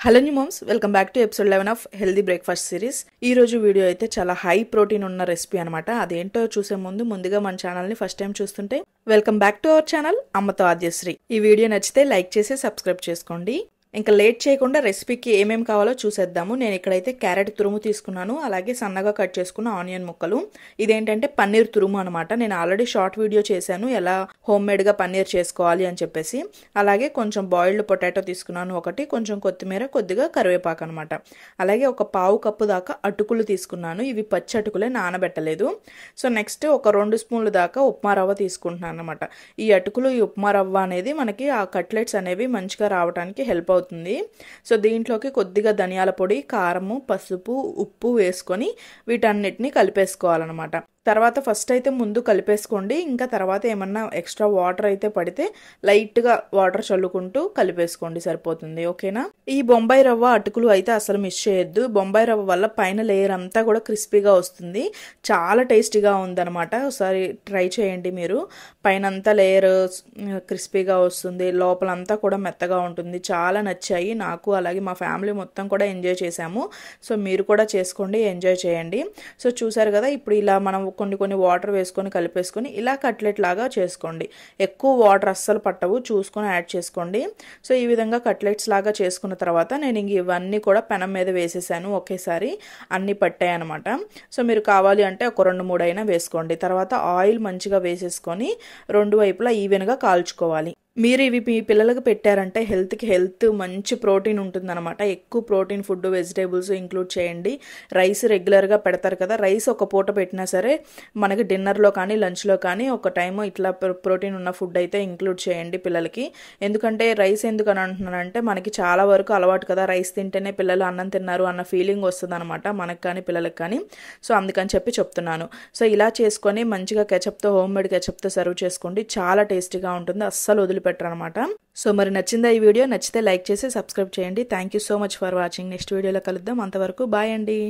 Hello moms, welcome back to episode 11 of healthy breakfast series. ఈ రోజు video అయితే చాలా హై ప్రోటీన్ ఉన్న రెసిపీ అనమాట. అదేంటో చూసే ముందుగా మన ఛానల్ని ఫస్ట్ టైం చూస్తుంటే welcome back to our channel అమ్మతో ఆద్యశ్రీ. ఈ వీడియో నచ్చితే లైక్ చేసి సబ్స్క్రైబ్ చేసుకోండి. ఇంకా లేట్ చేయకుండా రెసిపీకి ఏమేమి కావాలో చూసేద్దాము. నేను ఇక్కడైతే క్యారెట్ తురుము తీసుకున్నాను, అలాగే సన్నగా కట్ చేసుకున్న ఆనియన్ ముక్కలు. ఇదేంటంటే పన్నీర్ తురుము అనమాట. నేను ఆల్రెడీ షార్ట్ వీడియో చేశాను ఎలా హోమ్ మేడ్గా పన్నీర్ చేసుకోవాలి అని చెప్పేసి. అలాగే కొంచెం బాయిల్డ్ పొటాటో తీసుకున్నాను ఒకటి, కొంచెం కొత్తిమీర, కొద్దిగా కరివేపాకు అనమాట. అలాగే ఒక పావు కప్పు దాకా అటుకులు తీసుకున్నాను. ఇవి పచ్చి అటుకులే, నానబెట్టలేదు. సో నెక్స్ట్ ఒక 2 స్పూన్లు దాకా ఉప్మా రవ్వ తీసుకుంటున్నాను అనమాట. ఈ అటుకులు, ఈ ఉప్మా రవ్వ అనేది మనకి ఆ కట్లెట్స్ అనేవి మంచిగా రావడానికి హెల్ప్ అవుతుంది. సో దీంట్లోకి కొద్దిగా ధనియాల పొడి, కారము, పసుపు, ఉప్పు వేసుకొని వీటన్నిటిని కలిపేసుకోవాలన్నమాట. తర్వాత ఫస్ట్ అయితే ముందు కలిపేసుకోండి. ఇంకా తర్వాత ఏమన్నా ఎక్స్ట్రా వాటర్ అయితే పడితే లైట్గా వాటర్ చల్లుకుంటూ కలిపేసుకోండి, సరిపోతుంది. ఓకేనా? ఈ బొంబాయి రవ్వ అటుకులు అయితే అసలు మిస్ చేయొద్దు. బొంబాయి రవ్వ వల్ల పైన లేయర్ అంతా కూడా క్రిస్పీగా వస్తుంది, చాలా టేస్టీగా ఉందన్నమాట. ఒకసారి ట్రై చేయండి మీరు. పైన అంతా లేయర్ క్రిస్పీగా వస్తుంది, లోపలంతా కూడా మెత్తగా ఉంటుంది. చాలా నచ్చాయి నాకు, అలాగే మా ఫ్యామిలీ మొత్తం కూడా ఎంజాయ్ చేసాము. సో మీరు కూడా చేసుకోండి, ఎంజాయ్ చేయండి. సో చూసారు కదా, ఇప్పుడు ఇలా మనం కొన్ని వాటర్ వేసుకొని కలిపేసుకొని ఇలా కట్లెట్ లాగా చేసుకోండి. ఎక్కువ వాటర్ అస్సలు పట్టవు, చూసుకొని యాడ్ చేసుకోండి. సో ఈ విధంగా కట్లెట్స్ లాగా చేసుకున్న తర్వాత నేను ఇంక ఇవన్నీ కూడా పెనం మీద వేసేసాను. ఒకేసారి అన్నీ పట్టాయి అనమాట. సో మీరు కావాలి అంటే ఒక 2-3 అయినా వేసుకోండి. తర్వాత ఆయిల్ మంచిగా వేసేసుకొని 2 వైపులా ఈవెన్గా కాల్చుకోవాలి. మీరు ఇవి మీ పిల్లలకు పెట్టారంటే హెల్త్ మంచి ప్రోటీన్ ఉంటుందన్నమాట. ఎక్కువ ప్రోటీన్ ఫుడ్, వెజిటేబుల్స్ ఇంక్లూడ్ చేయండి. రైస్ రెగ్యులర్గా పెడతారు కదా, రైస్ ఒక పూట పెట్టినా సరే మనకి డిన్నర్లో కానీ లంచ్లో కానీ ఒక టైము ఇట్లా ప్రోటీన్ ఉన్న ఫుడ్ అయితే ఇంక్లూడ్ చేయండి పిల్లలకి. ఎందుకంటే రైస్ ఎందుకు అని అంటున్నానంటే మనకి చాలా వరకు అలవాటు కదా, రైస్ తింటేనే పిల్లలు అన్నం తిన్నారు అన్న ఫీలింగ్ వస్తుంది అనమాట, మనకు కానీ పిల్లలకి కానీ. సో అందుకని చెప్పి చెప్తున్నాను. సో ఇలా చేసుకొని మంచిగా కెచప్తో, హోమ్ మేడ్ కెచప్తో సర్వ్ చేసుకోండి. చాలా టేస్టీగా ఉంటుంది, అస్సలు వదిలిపెట్టరు అనమాట. సో మరి నచ్చిందా ఈ వీడియో? నచ్చితే లైక్ చేసి సబ్స్క్రైబ్ చేయండి. Thank you so much for watching. Next వీడియోలో కలుద్దాం. అంతవరకు బాయ్ అండి.